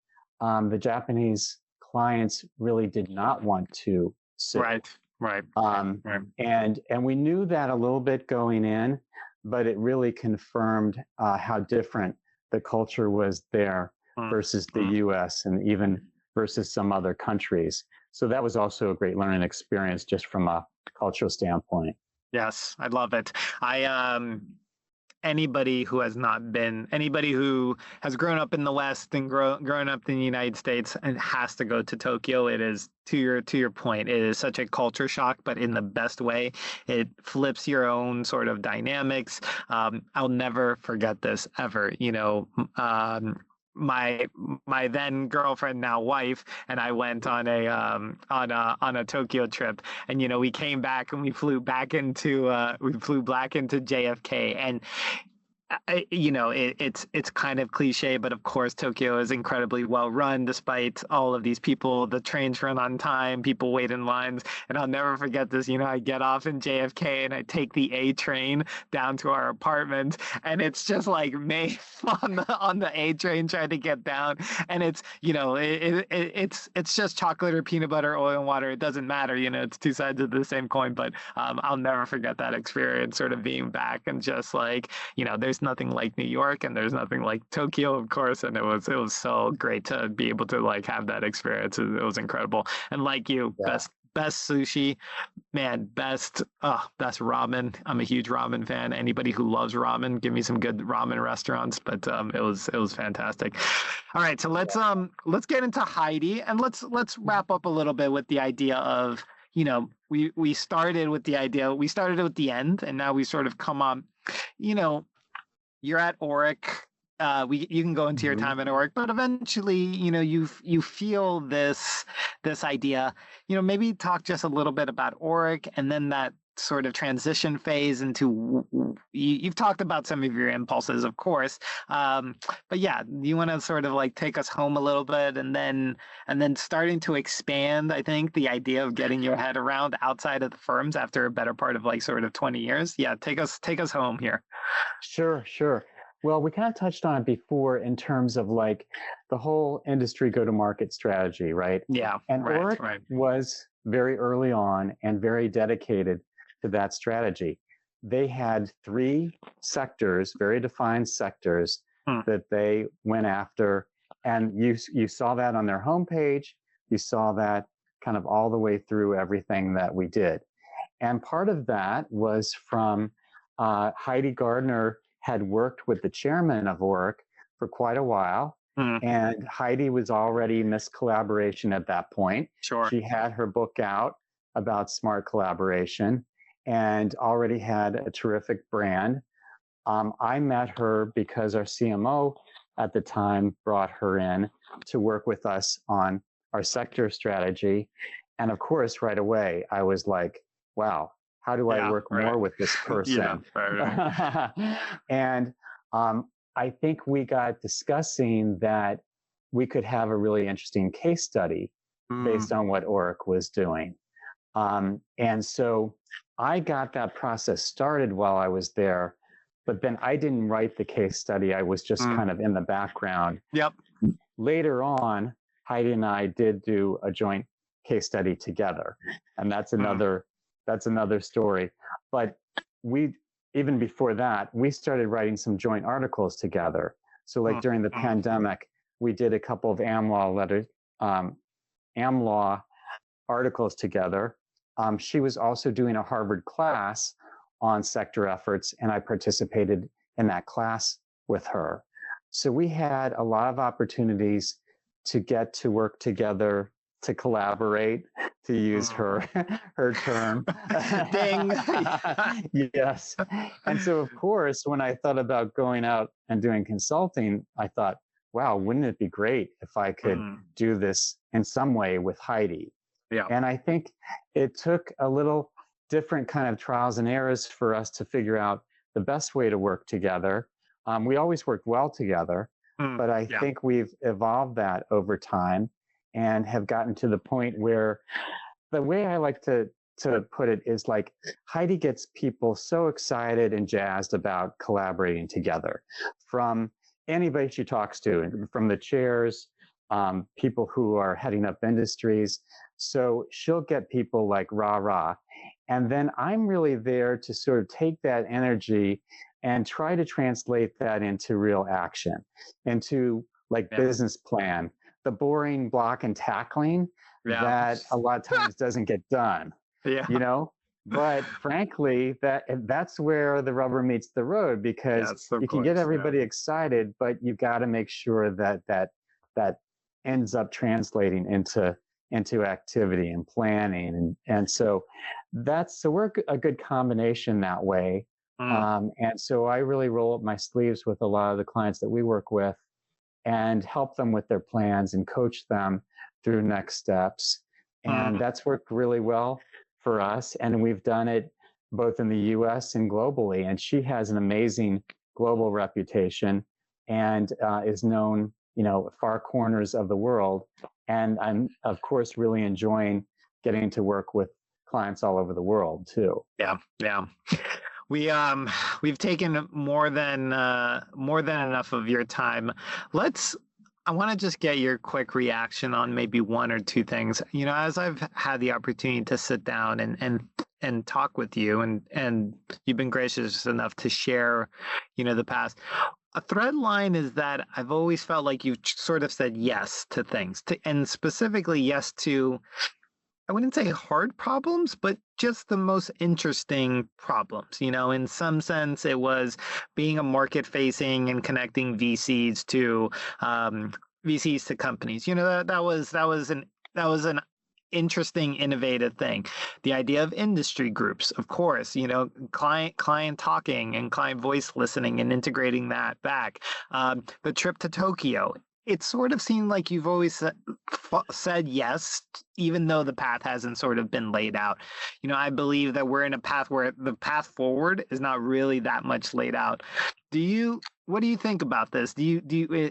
the Japanese clients really did not want to sue. Right. And we knew that a little bit going in, but it really confirmed how different the culture was there versus the U.S. and even versus some other countries. So that was also a great learning experience just from a cultural standpoint. Yes, I love it. Anybody who has grown up in the West and grown up in the United States and has to go to Tokyo, it is to your point, it is such a culture shock, but in the best way. It flips your own sort of dynamics. I'll never forget this ever. My then girlfriend, now wife, and I went on a Tokyo trip, and we came back and we flew back into JFK, and it's kind of cliche, but of course Tokyo is incredibly well run despite all of these people. The trains run on time, people wait in lines, and I'll never forget this. I get off in JFK and I take the A train down to our apartment, and it's just like me on the A train trying to get down, and it's just chocolate or peanut butter, oil and water. It doesn't matter, it's two sides of the same coin. But I'll never forget that experience, sort of being back and just like there's nothing like New York and there's nothing like Tokyo, of course. And it was so great to be able to like have that experience. It was incredible. And like you, Yeah. best sushi, man, best ramen. I'm a huge ramen fan. Anybody who loves ramen, give me some good ramen restaurants. But it was fantastic. All right, so let's get into Heidi, and let's wrap up a little bit with the idea of we started with the idea, we started at the end, and now we sort of come on. you know you're at Oric. You can go into your Mhm. time at Oric, but eventually, you feel this idea. Maybe talk just a little bit about Oric, and then that sort of transition phase into. You've talked about some of your impulses, of course, but yeah, you want to sort of like take us home a little bit, and then starting to expand. I think the idea of getting your head around outside of the firms after a better part of like sort of 20 years. Yeah, take us home here. Sure, sure. Well, we kind of touched on it before in terms of like the whole industry go-to-market strategy, right? Yeah, And right, Oric right. was very early on and very dedicated to that strategy. They had three sectors, very defined sectors Hmm. that they went after. And you saw that on their homepage. You saw that kind of all the way through everything that we did. And part of that was from Heidi Gardner had worked with the chairman of Oric for quite a while. Hmm. And Heidi was already Miss Collaboration at that point. Sure. She had her book out about smart collaboration and already had a terrific brand. I met her because our CMO at the time brought her in to work with us on our sector strategy. And of course, right away, I was like, wow, how do I Yeah, work right. more with this Yeah, person? right. And I think we got discussing that we could have a really interesting case study based on what Oric was doing. And so I got that process started while I was there, but then I didn't write the case study. I was just kind of in the background. Yep. Later on, Heidi and I did do a joint case study together, and that's another story. But we even before that, we started writing some joint articles together. So like during the pandemic, we did a couple of AmLaw articles together. She was also doing a Harvard class on sector efforts, and I participated in that class with her. So we had a lot of opportunities to get to work together, to collaborate, to use her term. Ding. Yes. And so, of course, when I thought about going out and doing consulting, I thought, wow, wouldn't it be great if I could do this in some way with Heidi? Yeah. And I think it took a little different kind of trials and errors for us to figure out the best way to work together. We always worked well together, but I think we've evolved that over time and have gotten to the point where the way I like to put it is like Heidi gets people so excited and jazzed about collaborating together, from anybody she talks to, from the chairs, people who are heading up industries. So she'll get people like rah rah. And then I'm really there to sort of take that energy and try to translate that into real action, into like business plan, the boring block and tackling that a lot of times doesn't get done, But frankly, that's where the rubber meets the road, because you can get everybody excited, but you got to make sure that ends up translating into activity and planning, and so we're a good combination that way. And so I really roll up my sleeves with a lot of the clients that we work with and help them with their plans and coach them through next steps. And that's worked really well for us. And we've done it both in the US and globally. And she has an amazing global reputation and is known, far corners of the world. And I'm, of course, really enjoying getting to work with clients all over the world too. Yeah, yeah. We've taken more than enough of your time. I want to just get your quick reaction on maybe one or two things. As I've had the opportunity to sit down and talk with you, and you've been gracious enough to share, the past. A thread line is that I've always felt like you've sort of said yes to things, and specifically yes to, I wouldn't say hard problems, but just the most interesting problems. In some sense, it was being a market facing and connecting VCs to companies. That was an interesting, innovative thing. The idea of industry groups, of course, client talking and client voice listening and integrating that back. The trip to Tokyo. It sort of seemed like you've always said yes, even though the path hasn't sort of been laid out. I believe that we're in a path where the path forward is not really that much laid out. What do you think about this?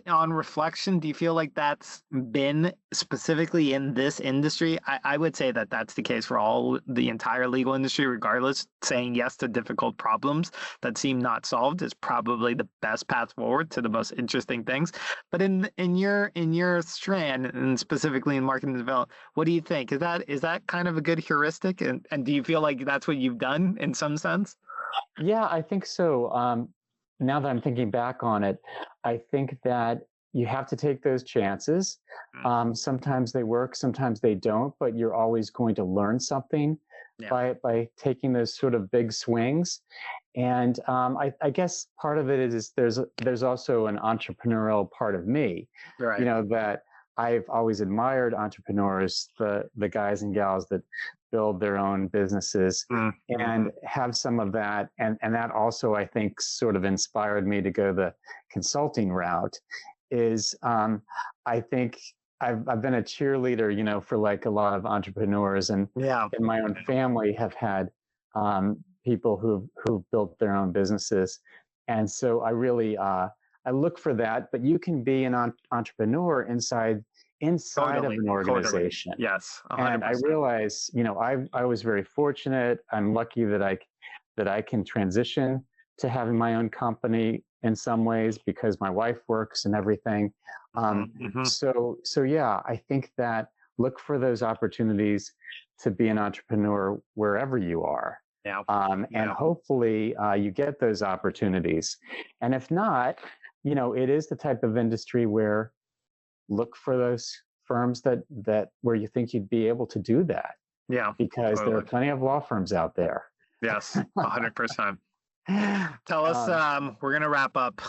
On reflection, do you feel like that's been specifically in this industry? I would say that that's the case for the entire legal industry, regardless. Saying yes to difficult problems that seem not solved is probably the best path forward to the most interesting things. But in your strand, and specifically in marketing development, what do you think? Is that kind of a good heuristic? And do you feel like that's what you've done in some sense? Yeah, I think so. Now that I'm thinking back on it, I think that you have to take those chances. Sometimes they work, sometimes they don't, but you're always going to learn something by taking those sort of big swings. And I guess part of it is there's also an entrepreneurial part of me, right. That I've always admired entrepreneurs, the guys and gals that build their own businesses and have some of that. And that also, I think, sort of inspired me to go the consulting route is I think I've been a cheerleader, for like a lot of entrepreneurs, and in my own family have had people who've built their own businesses. And so I really, I look for that, but you can be an entrepreneur inside totally, of an organization. Totally. Yes. 100%. And I realize, I was very fortunate. I'm lucky that I can transition to having my own company in some ways because my wife works and everything. So yeah, I think that look for those opportunities to be an entrepreneur wherever you are. Yeah. And hopefully you get those opportunities. And if not, it is the type of industry where look for those firms that where you think you'd be able to do that. Yeah. Because there are plenty of law firms out there. Yes, 100%. Tell us, we're going to wrap up.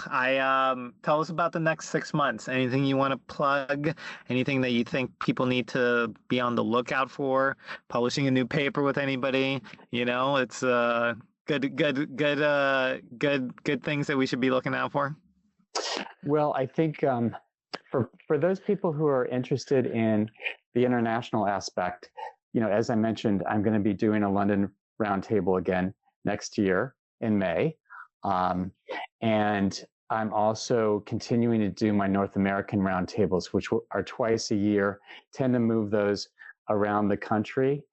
Tell us about the next 6 months. Anything you want to plug? Anything that you think people need to be on the lookout for? Publishing a new paper with anybody? It's good things that we should be looking out for. Well, I think for those people who are interested in the international aspect, as I mentioned, I'm going to be doing a London roundtable again next year in May. And I'm also continuing to do my North American roundtables, which are twice a year, tend to move those around the country.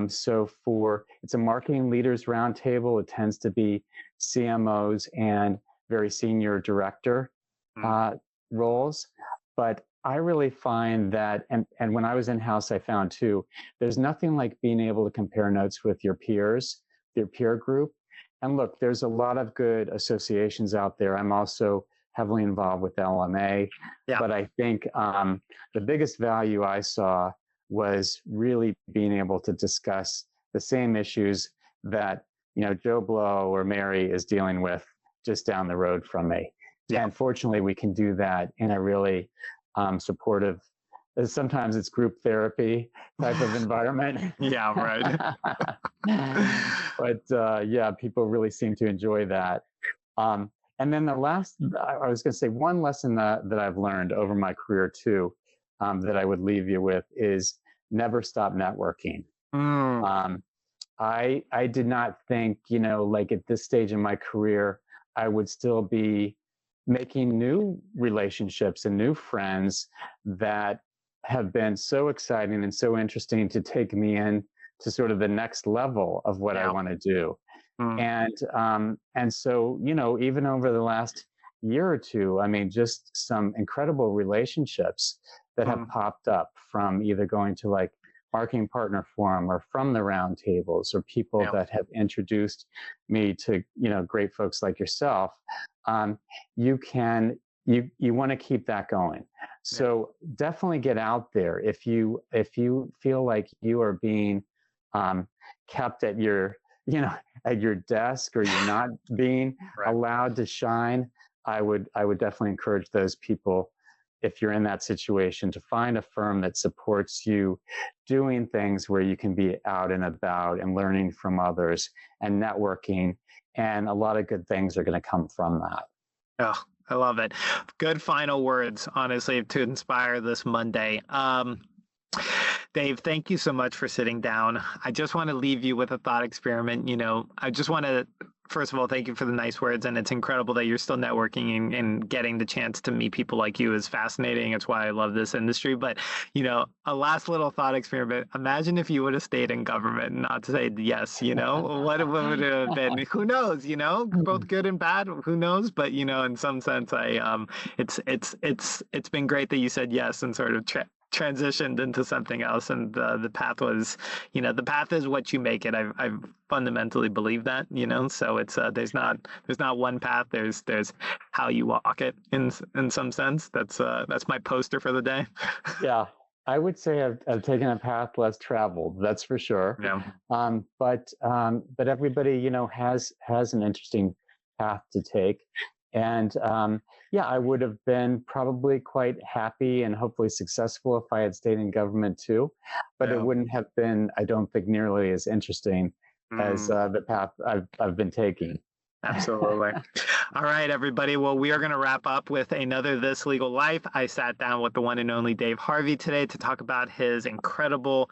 So it's a marketing leaders roundtable. It tends to be CMOs and very senior director roles. But I really find that, and when I was in-house, I found too, there's nothing like being able to compare notes with your peers, your peer group. And look, there's a lot of good associations out there. I'm also heavily involved with LMA. Yeah. But I think the biggest value I saw was really being able to discuss the same issues that, Joe Blow or Mary is dealing with just down the road from me. Yeah. And fortunately, we can do that in a really supportive, sometimes it's group therapy type of environment. Yeah, right. But yeah, people really seem to enjoy that. And then the last, I was going to say one lesson that I've learned over my career too, that I would leave you with is never stop networking. I did not think, like at this stage in my career, I would still be making new relationships and new friends that have been so exciting and so interesting to take me in to sort of the next level of what I Yeah. want to do. Mm. And so, you know, even over the last year or two, I mean, just some incredible relationships that have Mm. popped up from either going to like marketing partner forum or from the roundtables or people Yeah. that have introduced me to, you know, great folks like yourself. You can, you want to keep that going. So definitely get out there. If you feel like you are being kept at your, you know, at your desk, or you're not being Right. allowed to shine, I would definitely encourage those people, if you're in that situation, to find a firm that supports you doing things where you can be out and about and learning from others and networking, and a lot of good things are going to come from that. Oh, I love it. Good final words, honestly, to inspire this Monday. Dave, thank you so much for sitting down. I just want to leave you with a thought experiment. You know, I just want to, first of all, thank you for the nice words. And it's incredible that you're still networking, and getting the chance to meet people like you is fascinating. It's why I love this industry. But, you know, a last little thought experiment. Imagine if you would have stayed in government and not said yes, you know, what would it have been? Who knows, you know, both good and bad, who knows? But, you know, in some sense, it's been great that you said yes and sort of transitioned into something else, and the path was, you know, the path is what you make it. I've fundamentally believe that, you know, so it's there's not one path, there's how you walk it in some sense. That's my poster for the day. Yeah, I would say I've taken a path less traveled, that's for sure. Yeah. But everybody, you know, has an interesting path to take. And yeah, I would have been probably quite happy and hopefully successful if I had stayed in government too. But it Yeah. wouldn't have been, I don't think, nearly as interesting as Mm. the path I've been taking. Absolutely. All right, everybody. Well, we are going to wrap up with another This Legal Life. I sat down with the one and only Dave Harvey today to talk about his incredible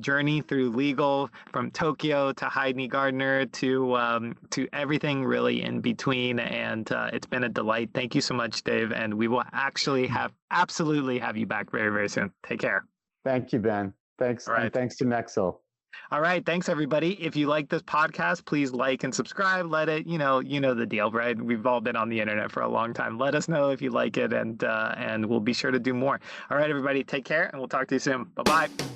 journey through legal, from Tokyo to Heidi Gardner to everything really in between. And it's been a delight. Thank you so much, Dave. And we will absolutely have you back very, very soon. Take care. Thank you, Ben. Thanks. All right. And thanks to Nexl. All right. Thanks, everybody. If you like this podcast, please like and subscribe. Let it, you know the deal, right? We've all been on the internet for a long time. Let us know if you like it, and we'll be sure to do more. All right, everybody. Take care, and we'll talk to you soon. Bye-bye.